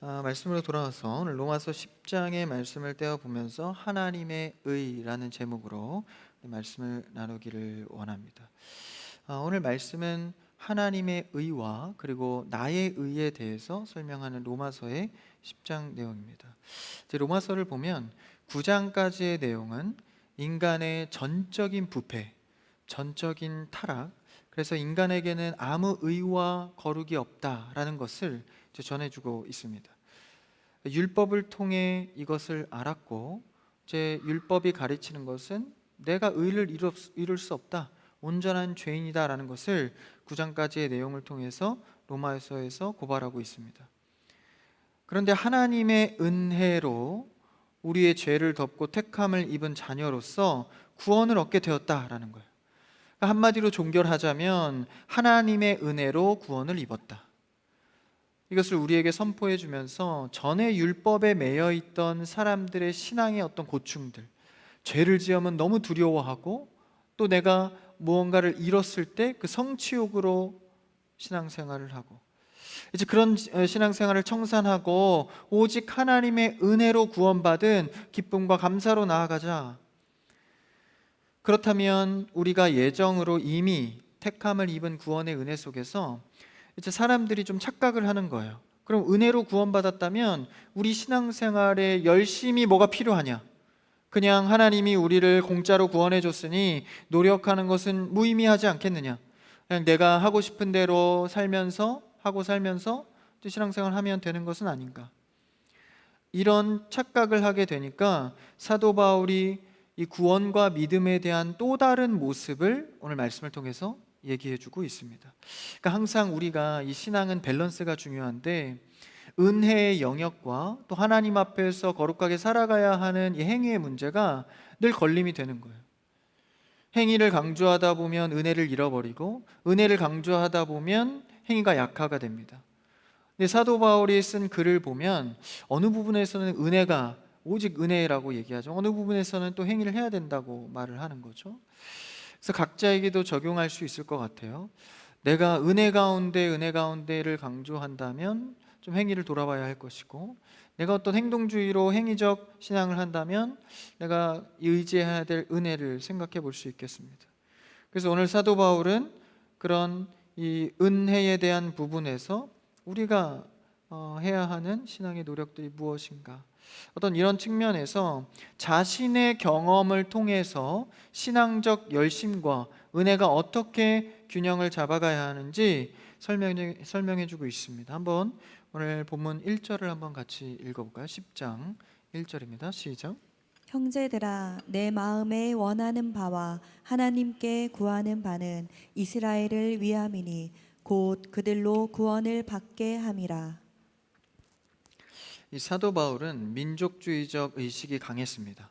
말씀으로 돌아와서 오늘 로마서 10장의 말씀을 떼어보면서 하나님의 의라는 제목으로 말씀을 나누기를 원합니다. 오늘 말씀은 하나님의 의와 그리고 나의 의에 대해서 설명하는 로마서의 10장 내용입니다. 이제 로마서를 보면 9장까지의 내용은 인간의 전적인 부패, 전적인 타락, 그래서 인간에게는 아무 의와 거룩이 없다라는 것을 이제 전해주고 있습니다. 율법을 통해 이것을 알았고, 이제 율법이 가르치는 것은 내가 의를 이룰 수 없다, 온전한 죄인이다라는 것을 9장까지의 내용을 통해서 로마서에서 고발하고 있습니다. 그런데 하나님의 은혜로 우리의 죄를 덮고 택함을 입은 자녀로서 구원을 얻게 되었다라는 거예요. 한마디로 종결하자면 하나님의 은혜로 구원을 입었다. 이것을 우리에게 선포해 주면서 전에 율법에 매여 있던 사람들의 신앙의 어떤 고충들, 죄를 지으면 너무 두려워하고 또 내가 무언가를 잃었을 때 그 성취욕으로 신앙생활을 하고, 이제 그런 신앙생활을 청산하고 오직 하나님의 은혜로 구원받은 기쁨과 감사로 나아가자. 그렇다면 우리가 예정으로 이미 택함을 입은 구원의 은혜 속에서 이제 사람들이 좀 착각을 하는 거예요. 그럼 은혜로 구원받았다면 우리 신앙생활에 열심히 뭐가 필요하냐? 그냥 하나님이 우리를 공짜로 구원해 줬으니 노력하는 것은 무의미하지 않겠느냐? 그냥 내가 하고 싶은 대로 하고 살면서 신앙생활 하면 되는 것은 아닌가? 이런 착각을 하게 되니까 사도 바울이 이 구원과 믿음에 대한 또 다른 모습을 오늘 말씀을 통해서 얘기해주고 있습니다. 그러니까 항상 우리가 이 신앙은 밸런스가 중요한데, 은혜의 영역과 또 하나님 앞에서 거룩하게 살아가야 하는 이 행위의 문제가 늘 걸림이 되는 거예요. 행위를 강조하다 보면 은혜를 잃어버리고, 은혜를 강조하다 보면 행위가 약화가 됩니다. 근데 사도 바울이 쓴 글을 보면 어느 부분에서는 은혜가 오직 은혜라고 얘기하죠. 어느 부분에서는 또 행위를 해야 된다고 말을 하는 거죠. 그래서 각자에게도 적용할 수 있을 것 같아요. 내가 은혜 가운데를 강조한다면 좀 행위를 돌아봐야 할 것이고, 내가 어떤 행동주의로 행위적 신앙을 한다면 내가 의지해야 될 은혜를 생각해 볼 수 있겠습니다. 그래서 오늘 사도 바울은 그런 이 은혜에 대한 부분에서 우리가 해야 하는 신앙의 노력들이 무엇인가, 어떤 이런 측면에서 자신의 경험을 통해서 신앙적 열심과 은혜가 어떻게 균형을 잡아가야 하는지 설명해 주고 있습니다. 한번 오늘 본문 1절을 한번 같이 읽어볼까요? 10장 1절입니다. 시작. 형제들아, 내 마음에 원하는 바와 하나님께 구하는 바는 이스라엘을 위함이니 곧 그들로 구원을 받게 함이라. 이 사도 바울은 민족주의적 의식이 강했습니다.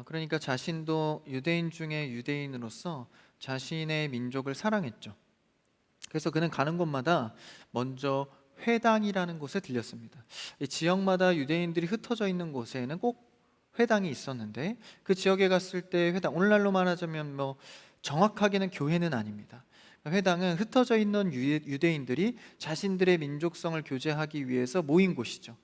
그러니까 자신도 유대인 중에 유대인으로서 자신의 민족을 사랑했죠. 그래서 그는 가는 곳마다 먼저 회당이라는 곳에 들렸습니다. 이 지역마다 유대인들이 흩어져 있는 곳에는 꼭 회당이 있었는데, 그 지역에 갔을 때 회당, 오늘날로 말하자면 정확하게는 교회는 아닙니다. 회당은 흩어져 있는 유대인들이 자신들의 민족성을 교제하기 위해서 모인 곳이죠.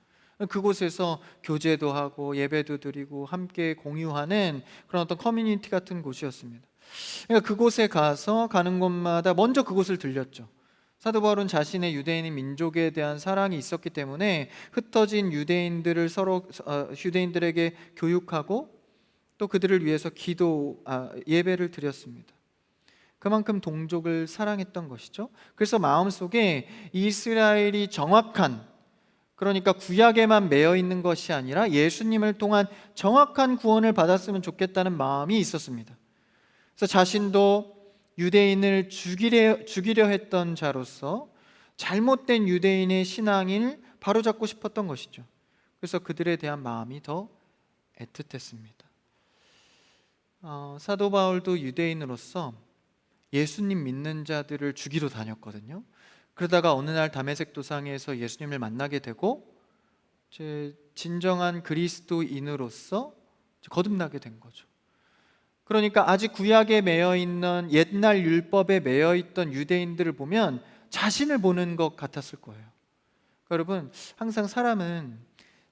그곳에서 교제도 하고 예배도 드리고 함께 공유하는 그런 어떤 커뮤니티 같은 곳이었습니다. 그러니까 그곳에 가서 가는 곳마다 먼저 그곳을 들렸죠. 사도 바울은 자신의 유대인인 민족에 대한 사랑이 있었기 때문에 흩어진 유대인들에게 교육하고 또 그들을 위해서 예배를 드렸습니다. 그만큼 동족을 사랑했던 것이죠. 그래서 마음속에 이스라엘이 정확한, 그러니까 구약에만 매여 있는 것이 아니라 예수님을 통한 정확한 구원을 받았으면 좋겠다는 마음이 있었습니다. 그래서 자신도 유대인을 죽이려 했던 자로서 잘못된 유대인의 신앙을 바로잡고 싶었던 것이죠. 그래서 그들에 대한 마음이 더 애틋했습니다. 사도 바울도 유대인으로서 예수님 믿는 자들을 죽이러 다녔거든요. 그러다가 어느 날 다메섹 도상에서 예수님을 만나게 되고 진정한 그리스도인으로서 거듭나게 된 거죠. 그러니까 아직 구약에 매여 있는 옛날 율법에 매여 있던 유대인들을 보면 자신을 보는 것 같았을 거예요. 여러분, 항상 사람은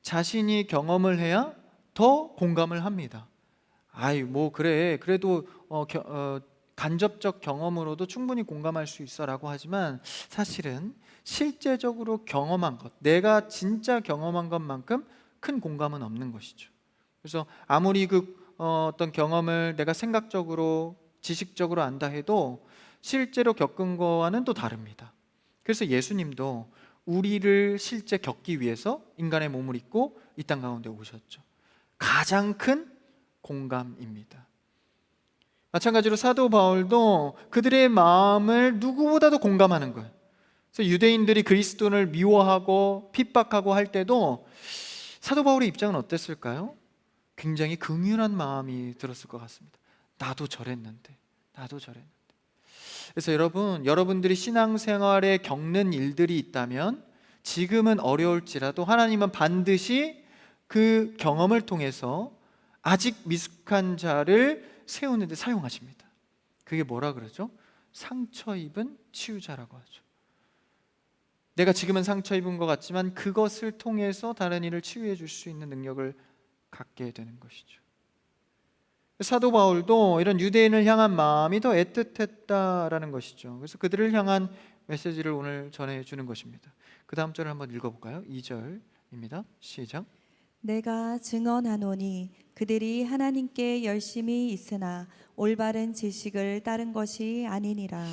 자신이 경험을 해야 더 공감을 합니다. 아이 뭐 그래 그래도 간접적 경험으로도 충분히 공감할 수 있어라고 하지만 사실은 실제적으로 경험한 것, 내가 진짜 경험한 것만큼 큰 공감은 없는 것이죠. 그래서 아무리 어떤 경험을 내가 생각적으로 지식적으로 안다 해도 실제로 겪은 거와는 또 다릅니다. 그래서 예수님도 우리를 실제 겪기 위해서 인간의 몸을 입고 이 땅 가운데 오셨죠. 가장 큰 공감입니다. 마찬가지로 사도 바울도 그들의 마음을 누구보다도 공감하는 거예요. 그래서 유대인들이 그리스도를 미워하고 핍박하고 할 때도 사도 바울의 입장은 어땠을까요? 굉장히 긍휼한 마음이 들었을 것 같습니다. 나도 저랬는데. 그래서 여러분들이 신앙생활에 겪는 일들이 있다면 지금은 어려울지라도 하나님은 반드시 그 경험을 통해서 아직 미숙한 자를 세우는 데 사용하십니다. 그게 뭐라 그러죠? 상처 입은 치유자라고 하죠. 내가 지금은 상처 입은 것 같지만 그것을 통해서 다른 이를 치유해 줄 수 있는 능력을 갖게 되는 것이죠. 사도 바울도 이런 유대인을 향한 마음이 더 애틋했다라는 것이죠. 그래서 그들을 향한 메시지를 오늘 전해주는 것입니다. 그 다음 절을 한번 읽어볼까요? 2절입니다. 시작. 내가 증언하노니 그들이 하나님께 열심히 있으나 올바른 지식을 따른 것이 아니니라.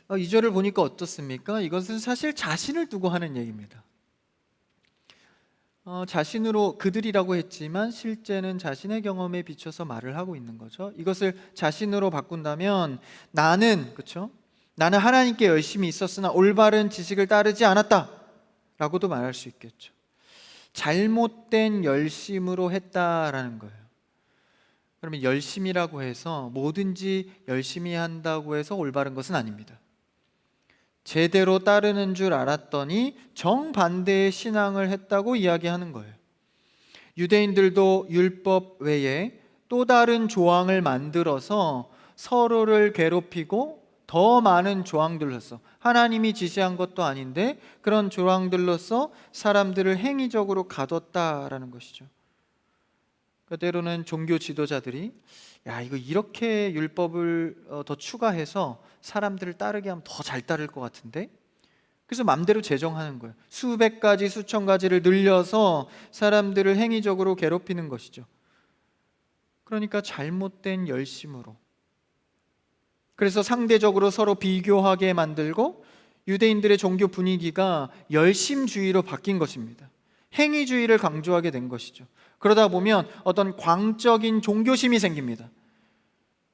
2절을 보니까 어떻습니까? 이것은 사실 자신을 두고 하는 얘기입니다. 자신으로 그들이라고 했지만 실제는 자신의 경험에 비춰서 말을 하고 있는 거죠. 이것을 자신으로 바꾼다면 그렇죠? 나는 하나님께 열심히 있었으나 올바른 지식을 따르지 않았다라고도 말할 수 있겠죠. 잘못된 열심으로 했다라는 거예요. 그러면 열심이라고 해서 뭐든지 열심히 한다고 해서 올바른 것은 아닙니다. 제대로 따르는 줄 알았더니 정반대의 신앙을 했다고 이야기하는 거예요. 유대인들도 율법 외에 또 다른 조항을 만들어서 서로를 괴롭히고 더 많은 조항들로서, 하나님이 지시한 것도 아닌데 그런 조항들로서 사람들을 행위적으로 가뒀다라는 것이죠. 때로는 종교 지도자들이 이거 이렇게 율법을 더 추가해서 사람들을 따르게 하면 더 잘 따를 것 같은데, 그래서 맘대로 제정하는 거예요. 수백 가지 수천 가지를 늘려서 사람들을 행위적으로 괴롭히는 것이죠. 그러니까 잘못된 열심으로, 그래서 상대적으로 서로 비교하게 만들고 유대인들의 종교 분위기가 열심주의로 바뀐 것입니다. 행위주의를 강조하게 된 것이죠. 그러다 보면 어떤 광적인 종교심이 생깁니다.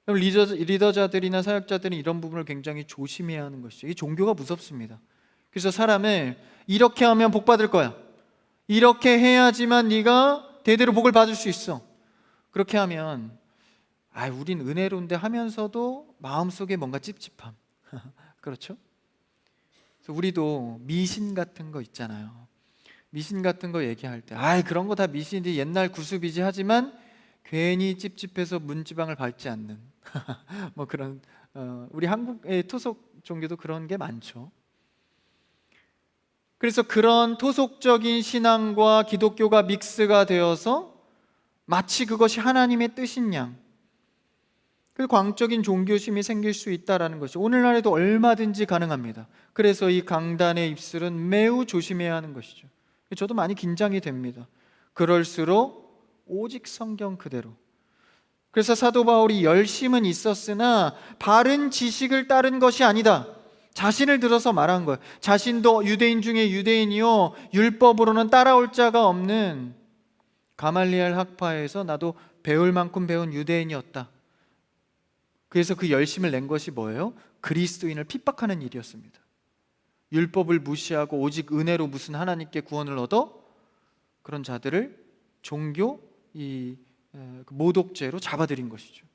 리더자들이나 사역자들은 이런 부분을 굉장히 조심해야 하는 것이죠. 이 종교가 무섭습니다. 그래서 사람을 이렇게 하면 복 받을 거야, 이렇게 해야지만 네가 대대로 복을 받을 수 있어, 그렇게 하면 우린 은혜로운데 하면서도 마음속에 뭔가 찝찝함 그렇죠? 그래서 우리도 미신 같은 거 있잖아요. 미신 같은 거 얘기할 때 그런 거 다 미신이지, 옛날 구습이지 하지만 괜히 찝찝해서 문지방을 밟지 않는 뭐 그런 우리 한국의 토속 종교도 그런 게 많죠. 그래서 그런 토속적인 신앙과 기독교가 믹스가 되어서 마치 그것이 하나님의 뜻인 양, 그 광적인 종교심이 생길 수 있다는 것이 오늘날에도 얼마든지 가능합니다. 그래서 이 강단의 입술은 매우 조심해야 하는 것이죠. 저도 많이 긴장이 됩니다. 그럴수록 오직 성경 그대로. 그래서 사도 바울이 열심은 있었으나 바른 지식을 따른 것이 아니다, 자신을 들어서 말한 거예요. 자신도 유대인 중에 유대인이요 율법으로는 따라올 자가 없는 가말리엘 학파에서 나도 배울 만큼 배운 유대인이었다. 그래서 그 열심을 낸 것이 뭐예요? 그리스도인을 핍박하는 일이었습니다. 율법을 무시하고 오직 은혜로 무슨 하나님께 구원을 얻어 그런 자들을 종교 모독죄로 잡아들인 것이죠.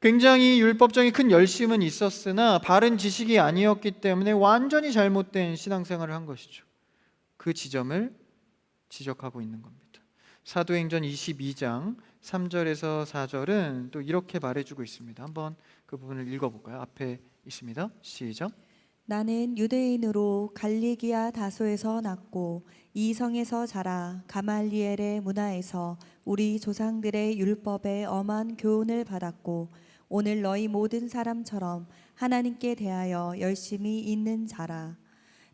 굉장히 율법적인 큰 열심은 있었으나 바른 지식이 아니었기 때문에 완전히 잘못된 신앙생활을 한 것이죠. 그 지점을 지적하고 있는 겁니다. 사도행전 22장 3절에서 4절은 또 이렇게 말해주고 있습니다. 한번 그 부분을 읽어볼까요? 앞에 있습니다. 시작. 나는 유대인으로 갈리기아 다소에서 났고 이 성에서 자라 가말리엘의 문화에서 우리 조상들의 율법에 엄한 교훈을 받았고 오늘 너희 모든 사람처럼 하나님께 대하여 열심히 있는 자라.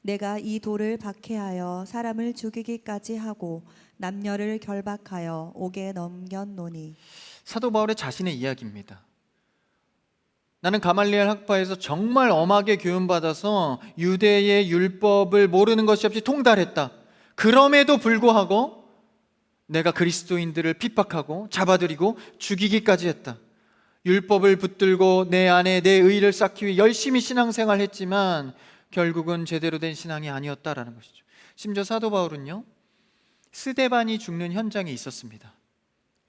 내가 이 돌을 박해하여 사람을 죽이기까지 하고 남녀를 결박하여 옥에 넘겼노니. 사도 바울의 자신의 이야기입니다. 나는 가말리엘 학파에서 정말 엄하게 교훈받아서 유대의 율법을 모르는 것이 없이 통달했다. 그럼에도 불구하고 내가 그리스도인들을 핍박하고 잡아들이고 죽이기까지 했다. 율법을 붙들고 내 안에 내 의의를 쌓기 위해 열심히 신앙생활을 했지만 결국은 제대로 된 신앙이 아니었다라는 것이죠. 심지어 사도 바울은요, 스데반이 죽는 현장에 있었습니다.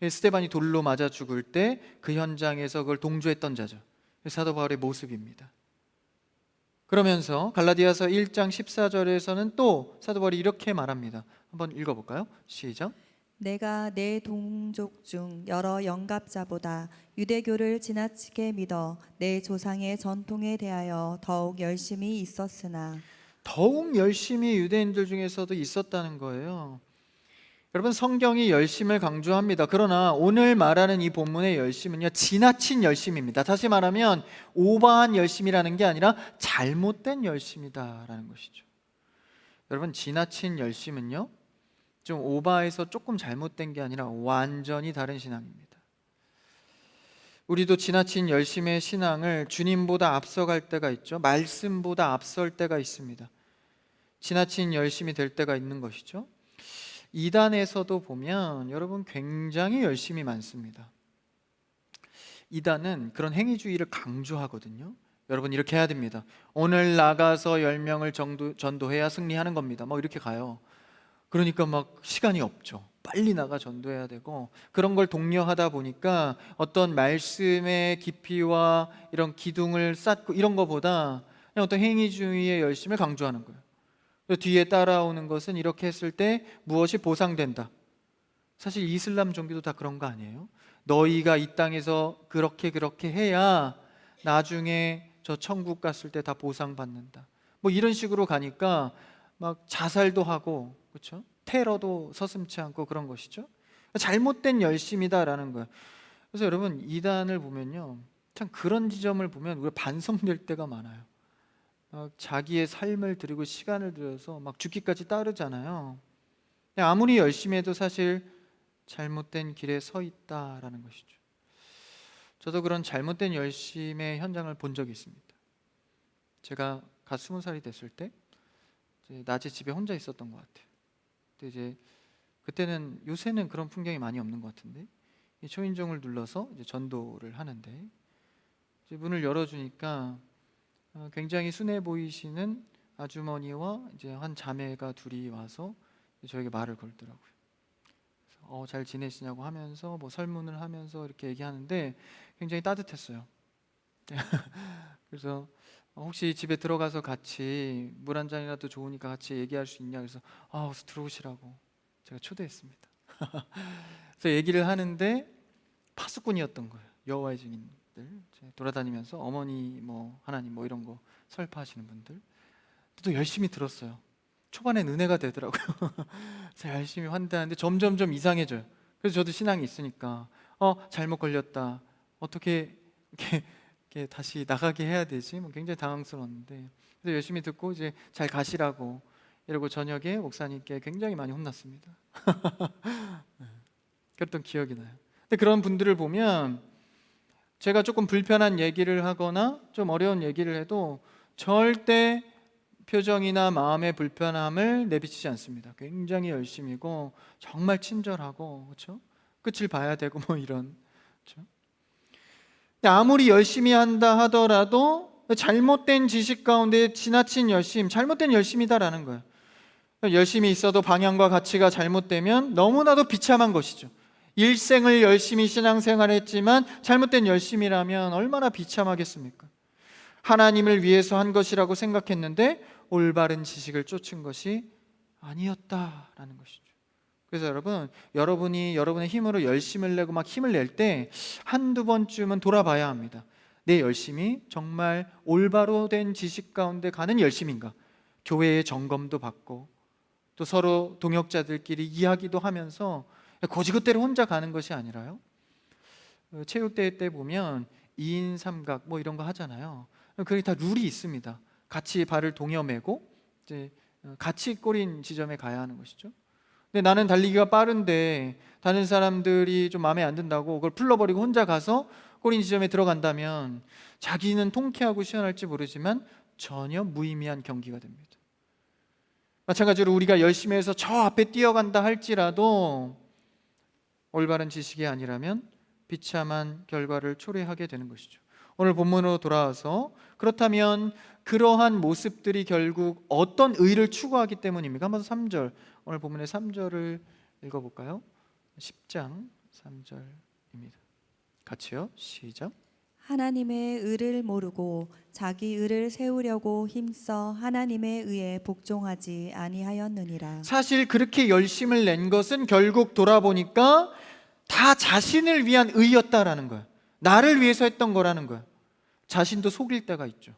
스데반이 돌로 맞아 죽을 때 그 현장에서 그걸 동조했던 자죠. 사도 바울의 모습입니다. 그러면서 갈라디아서 1장 14절에서는 또 사도 바울이 이렇게 말합니다. 한번 읽어볼까요? 시작. 내가 내 동족 중 여러 영갑자보다 유대교를 지나치게 믿어 내 조상의 전통에 대하여 더욱 열심히 있었으나. 더욱 열심히 유대인들 중에서도 있었다는 거예요. 여러분, 성경이 열심을 강조합니다. 그러나 오늘 말하는 이 본문의 열심은요, 지나친 열심입니다. 다시 말하면 오버한 열심이라는 게 아니라 잘못된 열심이다라는 것이죠. 여러분, 지나친 열심은요, 좀 오버해서 조금 잘못된 게 아니라 완전히 다른 신앙입니다. 우리도 지나친 열심의 신앙을 주님보다 앞서갈 때가 있죠. 말씀보다 앞설 때가 있습니다. 지나친 열심이 될 때가 있는 것이죠. 이단에서도 보면 여러분 굉장히 열심히 많습니다. 이단은 그런 행위주의를 강조하거든요. 여러분 이렇게 해야 됩니다. 오늘 나가서 10명을 전도해야 승리하는 겁니다. 뭐 이렇게 가요. 그러니까 막 시간이 없죠. 빨리 나가 전도해야 되고, 그런 걸 독려하다 보니까 어떤 말씀의 깊이와 이런 기둥을 쌓고 이런 것보다 그냥 어떤 행위주의의 열심을 강조하는 거예요. 뒤에 따라오는 것은 이렇게 했을 때 무엇이 보상된다. 사실 이슬람 종교도 다 그런 거 아니에요? 너희가 이 땅에서 그렇게 해야 나중에 저 천국 갔을 때 다 보상받는다. 뭐 이런 식으로 가니까 막 자살도 하고, 그렇죠? 테러도 서슴지 않고 그런 것이죠. 잘못된 열심이다라는 거예요. 그래서 여러분 이단을 보면요, 참 그런 지점을 보면 우리가 반성될 때가 많아요. 자기의 삶을 드리고 시간을 들여서 막 죽기까지 따르잖아요. 아무리 열심히 해도 사실 잘못된 길에 서 있다라는 것이죠. 저도 그런 잘못된 열심의 현장을 본 적이 있습니다. 제가 갓 20살이 됐을 때 이제 낮에 집에 혼자 있었던 것 같아요. 근데 이제 그때는, 요새는 그런 풍경이 많이 없는 것 같은데, 이 초인종을 눌러서 이제 전도를 하는데 이제 문을 열어주니까 굉장히 순해 보이시는 아주머니와 이제 한 자매가 둘이 와서 저에게 말을 걸더라고요. 잘 지내시냐고 하면서 뭐 설문을 하면서 이렇게 얘기하는데 굉장히 따뜻했어요. 그래서 혹시 집에 들어가서 같이 물 한 잔이라도 좋으니까 같이 얘기할 수 있냐, 그래서 어서 들어오시라고 제가 초대했습니다. 그래서 얘기를 하는데 파수꾼이었던 거예요. 여호와의 증인들 돌아다니면서 어머니 뭐 하나님 뭐 이런 거 설파하시는 분들, 또 열심히 들었어요. 초반엔 은혜가 되더라고요. 그래서 열심히 환대하는데 점점점 이상해져요. 그래서 저도 신앙이 있으니까 잘못 걸렸다, 어떻게 이렇게 다시 나가게 해야 되지? 뭐 굉장히 당황스러웠는데, 그래서 열심히 듣고 이제 잘 가시라고 이러고 저녁에 목사님께 굉장히 많이 혼났습니다. 그랬던 기억이 나요. 근데 그런 분들을 보면 제가 조금 불편한 얘기를 하거나 좀 어려운 얘기를 해도 절대 표정이나 마음의 불편함을 내비치지 않습니다. 굉장히 열심이고 정말 친절하고, 그렇죠? 끝을 봐야 되고 뭐 이런, 그렇죠? 근데 아무리 열심히 한다 하더라도 잘못된 지식 가운데 지나친 열심, 잘못된 열심이다라는 거예요. 열심히 있어도 방향과 가치가 잘못되면 너무나도 비참한 것이죠. 일생을 열심히 신앙생활했지만 잘못된 열심이라면 얼마나 비참하겠습니까? 하나님을 위해서 한 것이라고 생각했는데 올바른 지식을 쫓은 것이 아니었다라는 것이죠. 그래서 여러분이 여러분의 힘으로 열심을 내고 막 힘을 낼 때 한두 번쯤은 돌아봐야 합니다. 내 열심이 정말 올바로 된 지식 가운데 가는 열심인가? 교회의 점검도 받고 또 서로 동역자들끼리 이야기도 하면서 고지그대로 혼자 가는 것이 아니라요. 체육대회 때 보면 2인 삼각 뭐 이런 거 하잖아요. 그게 다 룰이 있습니다. 같이 발을 동여매고 이제 같이 꼬린 지점에 가야 하는 것이죠. 근데 나는 달리기가 빠른데 다른 사람들이 좀 마음에 안 든다고 그걸 풀러버리고 혼자 가서 꼬린 지점에 들어간다면 자기는 통쾌하고 시원할지 모르지만 전혀 무의미한 경기가 됩니다. 마찬가지로 우리가 열심히 해서 저 앞에 뛰어간다 할지라도 올바른 지식이 아니라면 비참한 결과를 초래하게 되는 것이죠. 오늘 본문으로 돌아와서 그렇다면 그러한 모습들이 결국 어떤 의를 추구하기 때문입니까? 한번 3절, 오늘 본문의 3절을 읽어볼까요? 10장 3절입니다. 같이요, 시작. 하나님의 의를 모르고 자기 의를 세우려고 힘써 하나님의 의에 복종하지 아니하였느니라. 사실 그렇게 열심을 낸 것은 결국 돌아보니까 다 자신을 위한 의였다라는 거예요. 나를 위해서 했던 거라는 거예요. 자신도 속일 때가 있죠.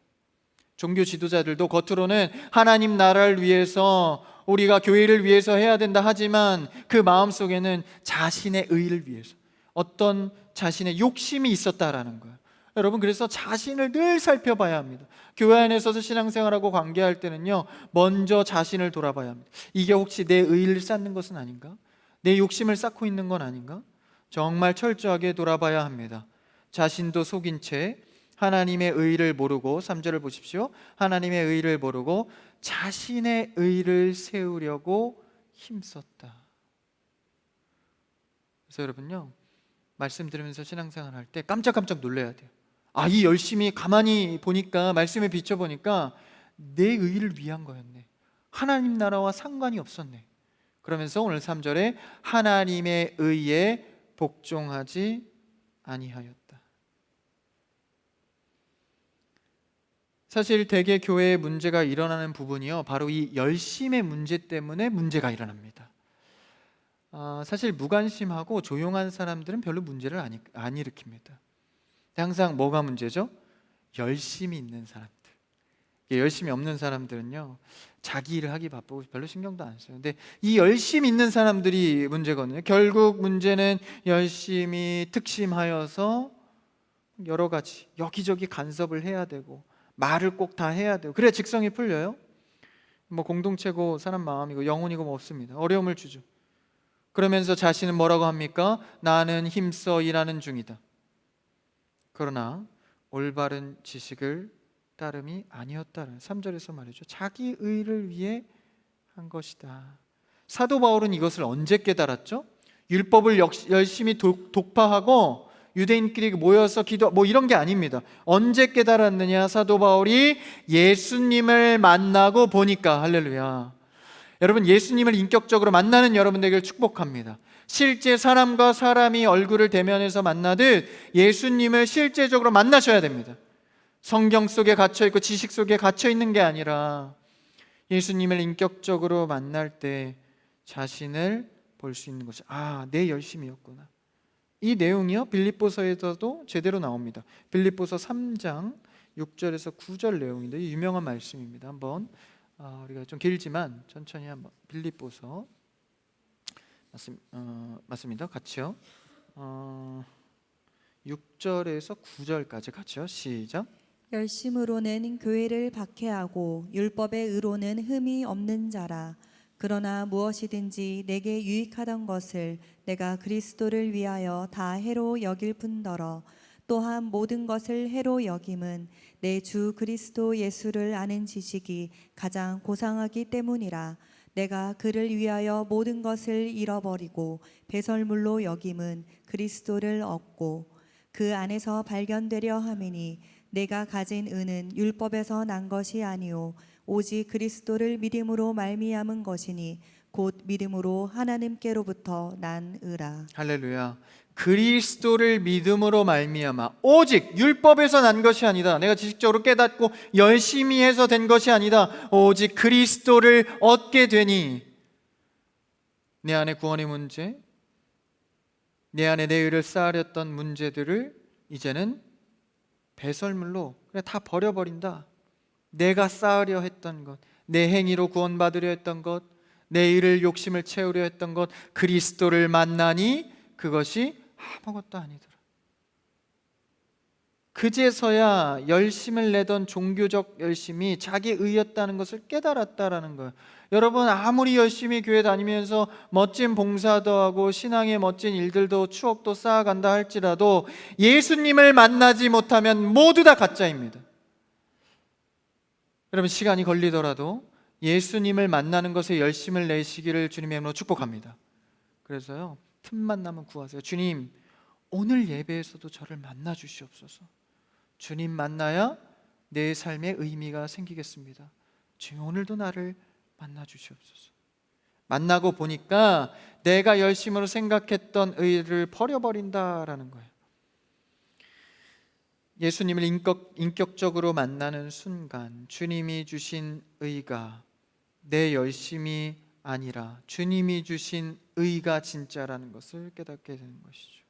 종교 지도자들도 겉으로는 하나님 나라를 위해서 우리가 교회를 위해서 해야 된다 하지만 그 마음속에는 자신의 의를 위해서 어떤 자신의 욕심이 있었다라는 거예요. 여러분, 그래서 자신을 늘 살펴봐야 합니다. 교회 안에서 신앙생활하고 관계할 때는요, 먼저 자신을 돌아봐야 합니다. 이게 혹시 내 의를 쌓는 것은 아닌가? 내 욕심을 쌓고 있는 건 아닌가? 정말 철저하게 돌아봐야 합니다. 자신도 속인 채 하나님의 의를 모르고, 3절을 보십시오. 하나님의 의를 모르고 자신의 의를 세우려고 힘썼다. 그래서 여러분요, 말씀 들으면서 신앙생활 할 때 깜짝깜짝 놀라야 돼요. 이 열심히 가만히 보니까, 말씀에 비춰보니까 내 의를 위한 거였네. 하나님 나라와 상관이 없었네. 그러면서 오늘 3절에 하나님의 의에 복종하지 아니하였다. 사실 대개 교회에 문제가 일어나는 부분이요, 바로 이 열심의 문제 때문에 문제가 일어납니다. 사실 무관심하고 조용한 사람들은 별로 문제를 안 일으킵니다. 항상 뭐가 문제죠? 열심히 있는 사람들. 열심히 없는 사람들은요, 자기 일을 하기 바쁘고 별로 신경도 안 써요. 근데 이 열심히 있는 사람들이 문제거든요. 결국 문제는 열심히 특심하여서 여러 가지 여기저기 간섭을 해야 되고 말을 꼭 다 해야 돼요. 그래야 직성이 풀려요. 뭐 공동체고 사람 마음이고 영혼이고 뭐 없습니다. 어려움을 주죠. 그러면서 자신은 뭐라고 합니까? 나는 힘써 일하는 중이다. 그러나 올바른 지식을 따름이 아니었다는 3절에서 말이죠. 자기 의를 위해 한 것이다. 사도 바울은 이것을 언제 깨달았죠? 율법을 열심히 독파하고 유대인끼리 모여서 기도 뭐 이런 게 아닙니다. 언제 깨달았느냐? 사도 바울이 예수님을 만나고 보니까. 할렐루야. 여러분, 예수님을 인격적으로 만나는 여러분 되기를 축복합니다. 실제 사람과 사람이 얼굴을 대면해서 만나듯 예수님을 실제적으로 만나셔야 됩니다. 성경 속에 갇혀있고 지식 속에 갇혀있는 게 아니라 예수님을 인격적으로 만날 때 자신을 볼 수 있는 것이 내 열심이었구나. 이 내용이요, 빌립보서에서도 제대로 나옵니다. 빌립보서 3장 6절에서 9절 내용인데 유명한 말씀입니다. 한번 우리가 좀 길지만 천천히 한번 빌립보서 맞습니다. 같이요. 6절에서 9절까지 같이요. 시작. 열심으로는 교회를 박해하고 율법의 의로는 흠이 없는 자라. 그러나 무엇이든지 내게 유익하던 것을 내가 그리스도를 위하여 다 해로 여길 뿐더러 또한 모든 것을 해로 여김은 내 주 그리스도 예수를 아는 지식이 가장 고상하기 때문이라. 내가 그를 위하여 모든 것을 잃어버리고 배설물로 여김은 그리스도를 얻고 그 안에서 발견되려 함이니 내가 가진 은은 율법에서 난 것이 아니요 오직 그리스도를 믿음으로 말미암은 것이니 곧 믿음으로 하나님께로부터 난 의라. 할렐루야. 그리스도를 믿음으로 말미암아, 오직 율법에서 난 것이 아니다. 내가 지식적으로 깨닫고 열심히 해서 된 것이 아니다. 오직 그리스도를 얻게 되니 내 안에 구원의 문제, 내 안에 내 의를 쌓으렸던 문제들을 이제는 배설물로 그냥 다 버려버린다. 내가 쌓으려 했던 것, 내 행위로 구원받으려 했던 것, 내 일을 욕심을 채우려 했던 것, 그리스도를 만나니 그것이 아무것도 아니더라. 그제서야 열심을 내던 종교적 열심이 자기 의였다는 것을 깨달았다라는 거예요. 여러분, 아무리 열심히 교회 다니면서 멋진 봉사도 하고 신앙의 멋진 일들도 추억도 쌓아간다 할지라도 예수님을 만나지 못하면 모두 다 가짜입니다. 여러분, 시간이 걸리더라도 예수님을 만나는 것에 열심을 내시기를 주님의 이름으로 축복합니다. 그래서요, 틈만 나면 구하세요. 주님, 오늘 예배에서도 저를 만나 주시옵소서. 주님 만나야 내 삶에 의미가 생기겠습니다. 주님, 오늘도 나를 만나 주시옵소서. 만나고 보니까 내가 열심으로 생각했던 의를 버려버린다라는 거예요. 예수님을 인격적으로 만나는 순간 주님이 주신 의가 내 열심이 아니라 주님이 주신 의가 진짜라는 것을 깨닫게 되는 것이죠.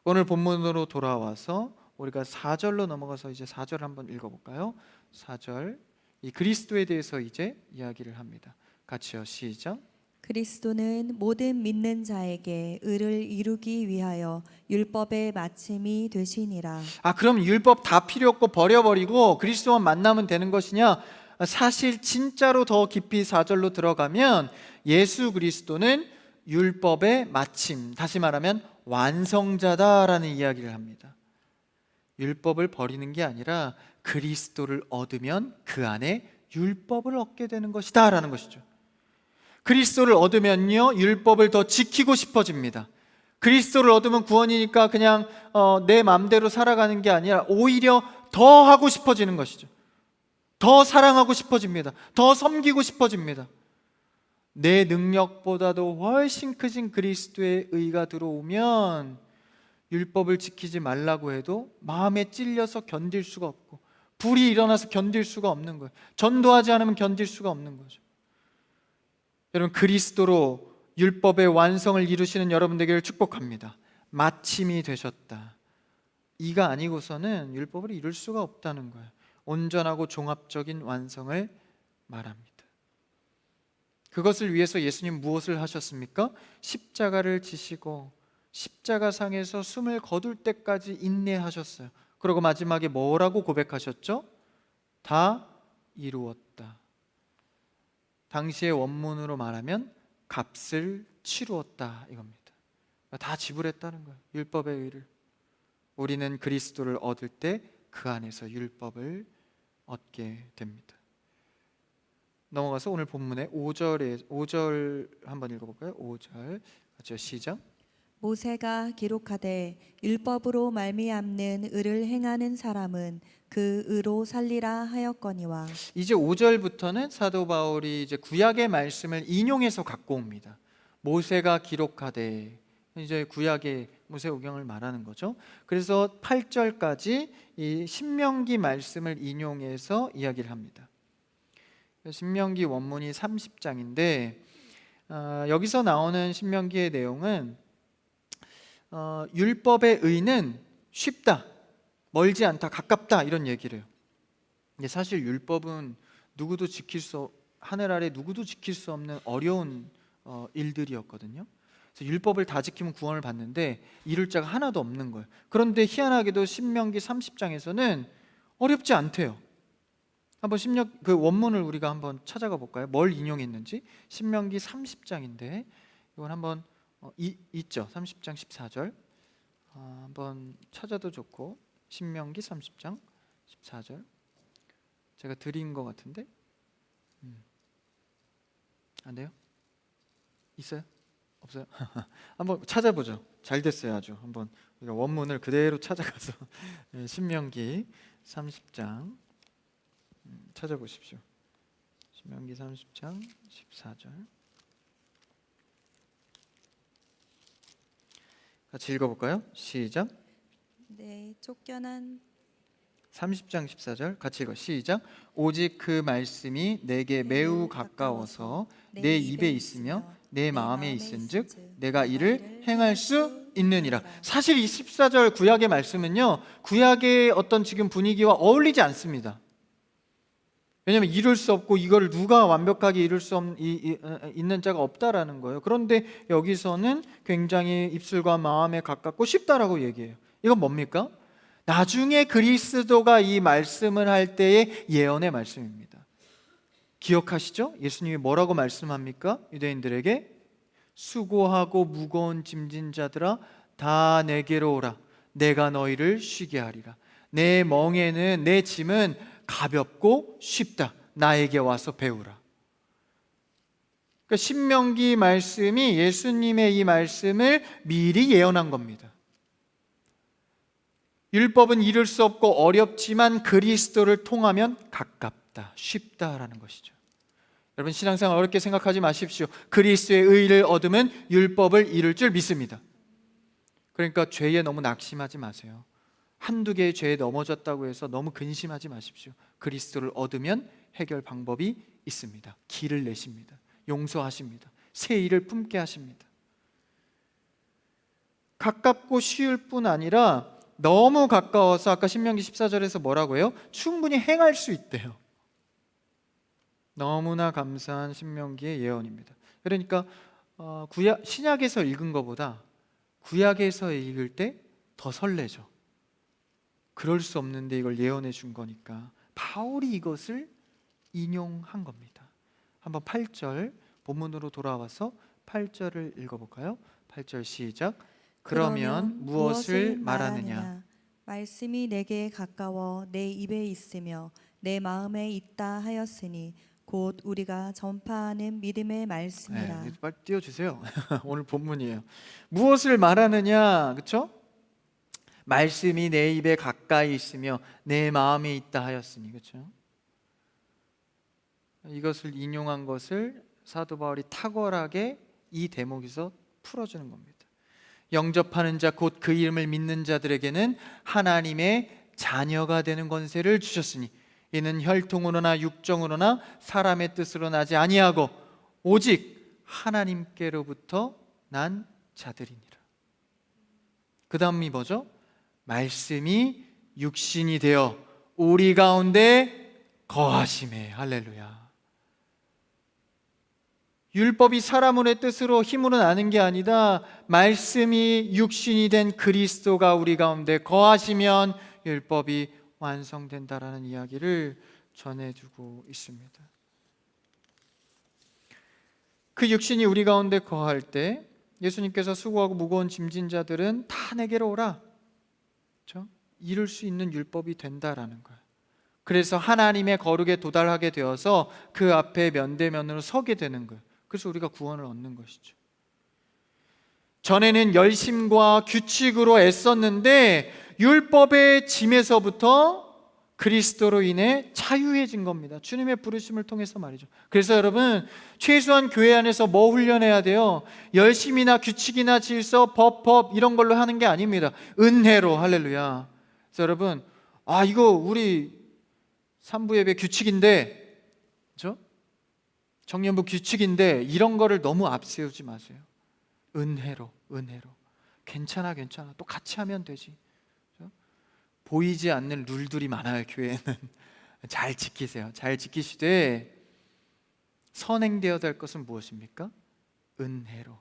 오늘 본문으로 돌아와서 우리가 4절로 넘어가서 이제 4절 한번 읽어볼까요? 4절, 이 그리스도에 대해서 이제 이야기를 합니다. 같이요, 시작. 그리스도는 모든 믿는 자에게 의를 이루기 위하여 율법의 마침이 되시니라. 그럼 율법 다 필요 없고 버려버리고 그리스도만 만나면 되는 것이냐? 사실 진짜로 더 깊이 4절로 들어가면 예수 그리스도는 율법의 마침, 다시 말하면 완성자다라는 이야기를 합니다. 율법을 버리는 게 아니라 그리스도를 얻으면 그 안에 율법을 얻게 되는 것이다 라는 것이죠. 그리스도를 얻으면요, 율법을 더 지키고 싶어집니다. 그리스도를 얻으면 구원이니까 그냥 내 마음대로 살아가는 게 아니라 오히려 더 하고 싶어지는 것이죠. 더 사랑하고 싶어집니다. 더 섬기고 싶어집니다. 내 능력보다도 훨씬 크신 그리스도의 의가 들어오면 율법을 지키지 말라고 해도 마음에 찔려서 견딜 수가 없고, 불이 일어나서 견딜 수가 없는 거예요. 전도하지 않으면 견딜 수가 없는 거죠. 여러분, 그리스도로 율법의 완성을 이루시는 여러분 되기를 축복합니다. 마침이 되셨다. 이가 아니고서는 율법을 이룰 수가 없다는 거예요. 온전하고 종합적인 완성을 말합니다. 그것을 위해서 예수님 무엇을 하셨습니까? 십자가를 지시고 십자가상에서 숨을 거둘 때까지 인내하셨어요. 그리고 마지막에 뭐라고 고백하셨죠? 다 이루었다. 당시의 원문으로 말하면 값을 치루었다 이겁니다. 다 지불했다는 거예요. 율법의 의를. 우리는 그리스도를 얻을 때 그 안에서 율법을 얻게 됩니다. 넘어가서 오늘 본문의 5절 한번 읽어볼까요? 5절 같이 시작. 모세가 기록하되 율법으로 말미암는 의를 행하는 사람은 그 의로 살리라 하였거니와. 이제 5절부터는 사도 바울이 이제 구약의 말씀을 인용해서 갖고 옵니다. 모세가 기록하되, 이제 구약의 모세오경을 말하는 거죠. 그래서 8절까지 이 신명기 말씀을 인용해서 이야기를 합니다. 신명기 원문이 30장인데 여기서 나오는 신명기의 내용은 율법의 의는 쉽다, 멀지 않다, 가깝다 이런 얘기를 해요. 근데 사실 율법은 하늘 아래 누구도 지킬 수 없는 어려운 일들이었거든요. 그래서 율법을 다 지키면 구원을 받는데 이룰 자가 하나도 없는 거예요. 그런데 희한하게도 신명기 30장에서는 어렵지 않대요. 한번 그 원문을 우리가 한번 찾아가 볼까요? 뭘 인용했는지. 신명기 30장인데 이건 한번 있죠. 30장 14절 한번 찾아도 좋고, 신명기 30장 14절 제가 드린 것 같은데 안 돼요? 있어요? 없어요? 한번 찾아보죠. 잘 됐어요. 아주 한번 우리가 원문을 그대로 찾아가서 신명기 30장 찾아보십시오. 신명기 30장 14절 같이 읽어볼까요? 시작. 네, 쫓겨난 30장 14절 같이 읽어. 시작. 오직 그 말씀이 내게 매우 가까워서 내 입에 있으며 내 마음에 있은즉 내가 이를 행할 수 있느니라. 사실 이 14절 구약의 말씀은요, 구약의 어떤 지금 분위기와 어울리지 않습니다. 왜냐하면 이룰 수 없고 이거를 누가 완벽하게 이룰 수 있는 자가 없다라는 거예요. 그런데 여기서는 굉장히 입술과 마음에 가깝고 쉽다라고 얘기해요. 이건 뭡니까? 나중에 그리스도가 이 말씀을 할 때의 예언의 말씀입니다. 기억하시죠? 예수님이 뭐라고 말씀합니까? 유대인들에게 수고하고 무거운 짐진 자들아 다 내게로 오라. 내가 너희를 쉬게 하리라. 내 멍에는, 내 짐은 가볍고 쉽다. 나에게 와서 배우라. 그러니까 신명기 말씀이 예수님의 이 말씀을 미리 예언한 겁니다. 율법은 이룰 수 없고 어렵지만 그리스도를 통하면 가깝다, 쉽다라는 것이죠. 여러분, 신앙생활 어렵게 생각하지 마십시오. 그리스도의 의를 얻으면 율법을 이룰 줄 믿습니다. 그러니까 죄에 너무 낙심하지 마세요. 한두 개의 죄에 넘어졌다고 해서 너무 근심하지 마십시오. 그리스도를 얻으면 해결 방법이 있습니다. 길을 내십니다. 용서하십니다. 새 일을 품게 하십니다. 가깝고 쉬울 뿐 아니라 너무 가까워서 아까 신명기 14절에서 뭐라고 해요? 충분히 행할 수 있대요. 너무나 감사한 신명기의 예언입니다. 그러니까 신약에서 읽은 것보다 구약에서 읽을 때 더 설레죠. 그럴 수 없는데 이걸 예언해 준 거니까 바울이 이것을 인용한 겁니다. 한번 8절 본문으로 돌아와서 8절을 읽어볼까요? 8절 시작. 그러면 무엇을 말하느냐? 말씀이 내게 가까워 내 입에 있으며 내 마음에 있다 하였으니 곧 우리가 전파하는 믿음의 말씀이라. 네, 빨리 띄워주세요. 오늘 본문이에요. 무엇을 말하느냐, 그렇죠? 말씀이 내 입에 가까이 있으며 내 마음에 있다 하였으니, 그렇죠? 이것을 인용한 것을 사도 바울이 탁월하게 이 대목에서 풀어주는 겁니다. 영접하는 자 곧 그 이름을 믿는 자들에게는 하나님의 자녀가 되는 권세를 주셨으니 이는 혈통으로나 육정으로나 사람의 뜻으로 나지 아니하고 오직 하나님께로부터 난 자들이니라. 그 다음이 뭐죠? 말씀이 육신이 되어 우리 가운데 거하심에. 할렐루야. 율법이 사람의 뜻으로 힘으로 나는 게 아니다. 말씀이 육신이 된 그리스도가 우리 가운데 거하시면 율법이 완성된다라는 이야기를 전해주고 있습니다. 그 육신이 우리 가운데 거할 때 예수님께서 수고하고 무거운 짐진 자들은 다 내게로 오라. 그렇죠? 이룰 수 있는 율법이 된다라는 거예요. 그래서 하나님의 거룩에 도달하게 되어서 그 앞에 면대면으로 서게 되는 거예요. 그래서 우리가 구원을 얻는 것이죠. 전에는 열심과 규칙으로 애썼는데 율법의 짐에서부터 그리스도로 인해 자유해진 겁니다. 주님의 부르심을 통해서 말이죠. 그래서 여러분, 최소한 교회 안에서 뭐 훈련해야 돼요? 열심이나 규칙이나 질서, 법 이런 걸로 하는 게 아닙니다. 은혜로. 할렐루야. 그래서 여러분, 이거 우리 산부 예배 규칙인데, 그렇죠? 청년부 규칙인데 이런 거를 너무 앞세우지 마세요. 은혜로. 괜찮아. 또 같이 하면 되지. 그렇죠? 보이지 않는 룰들이 많아요. 교회는. 잘 지키세요. 잘 지키시되 선행되어야 될 것은 무엇입니까? 은혜로.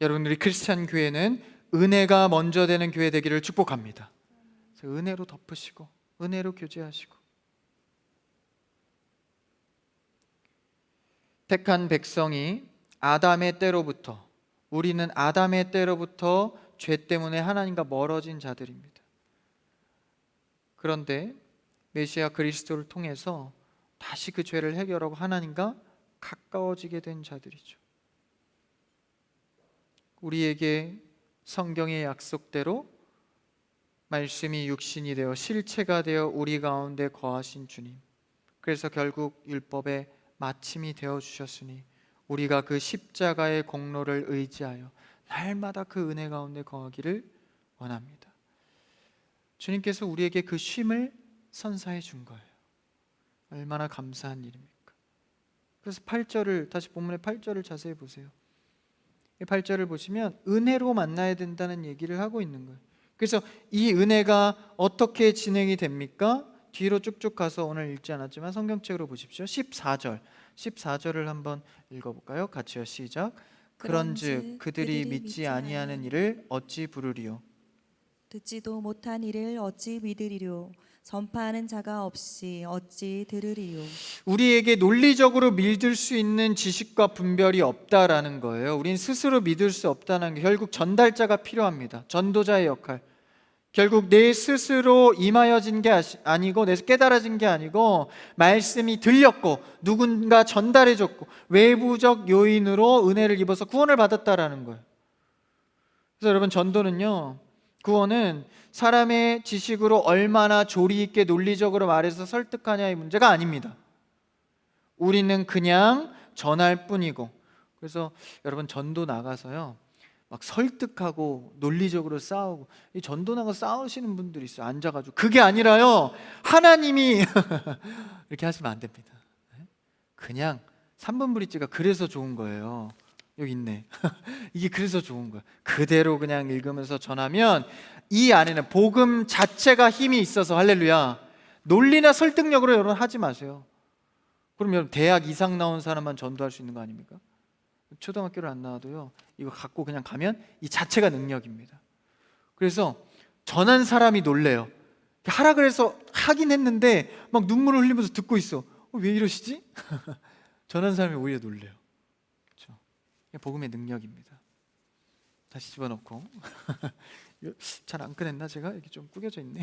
여러분, 우리 크리스찬 교회는 은혜가 먼저 되는 교회 되기를 축복합니다. 그래서 은혜로 덮으시고 은혜로 교제하시고, 택한 백성이 아담의 때로부터, 우리는 아담의 때로부터 죄 때문에 하나님과 멀어진 자들입니다. 그런데 메시아 그리스도를 통해서 다시 그 죄를 해결하고 하나님과 가까워지게 된 자들이죠. 우리에게 성경의 약속대로 말씀이 육신이 되어 실체가 되어 우리 가운데 거하신 주님, 그래서 결국 율법의 마침이 되어 주셨으니 우리가 그 십자가의 공로를 의지하여 날마다 그 은혜 가운데 거하기를 원합니다. 주님께서 우리에게 그 쉼을 선사해 준 거예요. 얼마나 감사한 일입니까? 그래서 8절을 다시 본문의 8절을 자세히 보세요. 8절을 보시면 은혜로 만나야 된다는 얘기를 하고 있는 거예요. 그래서 이 은혜가 어떻게 진행이 됩니까? 뒤로 쭉쭉 가서 오늘 읽지 않았지만 성경책으로 보십시오. 14절을 한번 읽어볼까요? 같이요. 시작. 그런즉 그들이 믿지 아니하는 일을 어찌 부르리요? 듣지도 못한 일을 어찌 믿으리요? 전파하는 자가 없이 어찌 들으리요? 우리에게 논리적으로 믿을 수 있는 지식과 분별이 없다라는 거예요. 우린 스스로 믿을 수 없다는 게 결국 전달자가 필요합니다. 전도자의 역할. 결국 내 스스로 임하여진 게 아니고 내 깨달아진 게 아니고 말씀이 들렸고 누군가 전달해줬고 외부적 요인으로 은혜를 입어서 구원을 받았다라는 거예요. 그래서 여러분, 전도는요, 구원은 사람의 지식으로 얼마나 조리 있게 논리적으로 말해서 설득하냐의 문제가 아닙니다. 우리는 그냥 전할 뿐이고. 그래서 여러분, 전도 나가서요 막 설득하고 논리적으로 싸우고, 이 전도 나가 싸우시는 분들이 있어요. 앉아가지고. 그게 아니라요, 하나님이 이렇게 하시면 안 됩니다. 그냥 3분 브릿지가 그래서 좋은 거예요. 여기 있네. 이게 그래서 좋은 거예요. 그대로 그냥 읽으면서 전하면 이 안에는 복음 자체가 힘이 있어서, 할렐루야, 논리나 설득력으로 여러분 하지 마세요. 그럼 여러분, 대학 이상 나온 사람만 전도할 수 있는 거 아닙니까? 초등학교를 안 나와도요, 이거 갖고 그냥 가면 이 자체가 능력입니다. 그래서 전한 사람이 놀래요. 하라 그래서 하긴 했는데 막 눈물을 흘리면서 듣고 있어. 왜 이러시지? 전한 사람이 오히려 놀래요. 그렇죠? 복음의 능력입니다. 다시 집어넣고. 잘 안 꺼냈나 제가? 이렇게 좀 구겨져 있네.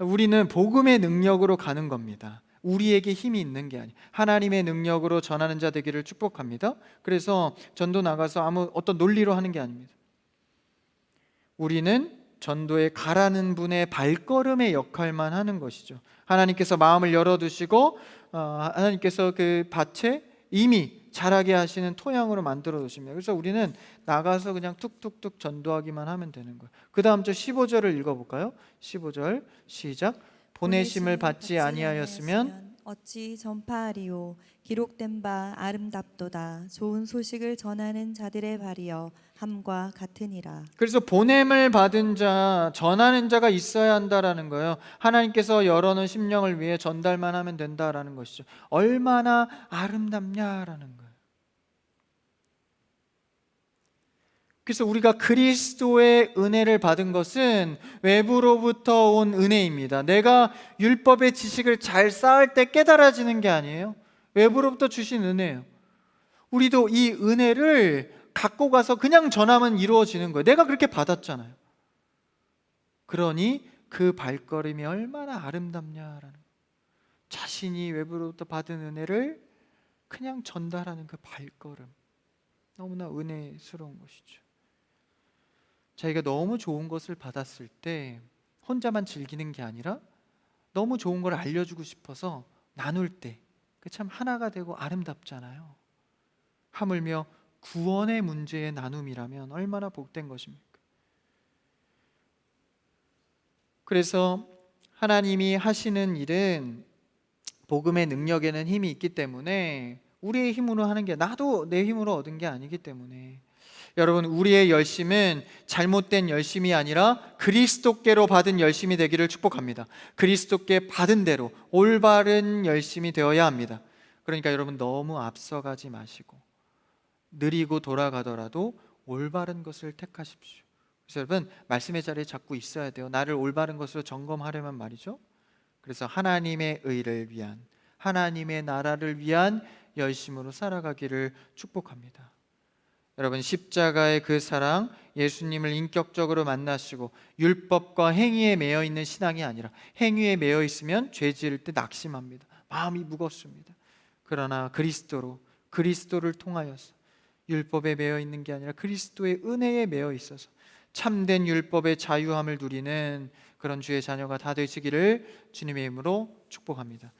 우리는 복음의 능력으로 가는 겁니다. 우리에게 힘이 있는 게 아니에요. 하나님의 능력으로 전하는 자 되기를 축복합니다. 그래서 전도 나가서 어떤 논리로 하는 게 아닙니다. 우리는 전도에 가라는 분의 발걸음의 역할만 하는 것이죠. 하나님께서 마음을 열어두시고 하나님께서 그 밭에 이미 자라게 하시는 토양으로 만들어 두십니다. 그래서 우리는 나가서 그냥 툭툭툭 전도하기만 하면 되는 거예요. 그 다음 절 15절을 읽어볼까요? 15절 시작. 보내심을 받지 아니하였으면 어찌 전파하리요? 기록된 바 아름답도다. 좋은 소식을 전하는 자들의 발이여 함과 같으니라. 그래서 보냄을 받은 자, 전하는 자가 있어야 한다라는 거예요. 하나님께서 열어놓은 심령을 위해 전달만 하면 된다라는 것이죠. 얼마나 아름답냐라는 거예요. 그래서 우리가 그리스도의 은혜를 받은 것은 외부로부터 온 은혜입니다. 내가 율법의 지식을 잘 쌓을 때 깨달아지는 게 아니에요. 외부로부터 주신 은혜예요. 우리도 이 은혜를 갖고 가서 그냥 전하면 이루어지는 거예요. 내가 그렇게 받았잖아요. 그러니 그 발걸음이 얼마나 아름답냐라는 거예요. 자신이 외부로부터 받은 은혜를 그냥 전달하는 그 발걸음, 너무나 은혜스러운 것이죠. 자기가 너무 좋은 것을 받았을 때 혼자만 즐기는 게 아니라 너무 좋은 걸 알려주고 싶어서 나눌 때 참 하나가 되고 아름답잖아요. 하물며 구원의 문제의 나눔이라면 얼마나 복된 것입니까? 그래서 하나님이 하시는 일은 복음의 능력에는 힘이 있기 때문에 우리의 힘으로 하는 게, 나도 내 힘으로 얻은 게 아니기 때문에, 여러분, 우리의 열심은 잘못된 열심이 아니라 그리스도께로 받은 열심이 되기를 축복합니다. 그리스도께 받은 대로 올바른 열심이 되어야 합니다. 그러니까 여러분, 너무 앞서가지 마시고 느리고 돌아가더라도 올바른 것을 택하십시오. 그래서 여러분, 말씀의 자리에 자꾸 있어야 돼요. 나를 올바른 것으로 점검하려면 말이죠. 그래서 하나님의 의를 위한, 하나님의 나라를 위한 열심으로 살아가기를 축복합니다. 여러분, 십자가의 그 사랑, 예수님을 인격적으로 만나시고 율법과 행위에 매여 있는 신앙이 아니라, 행위에 매여 있으면 죄 지을 때 낙심합니다. 마음이 무겁습니다. 그러나 그리스도를 통하여서 율법에 매여 있는 게 아니라 그리스도의 은혜에 매여 있어서 참된 율법의 자유함을 누리는 그런 주의 자녀가 다 되시기를 주님의 이름으로 축복합니다.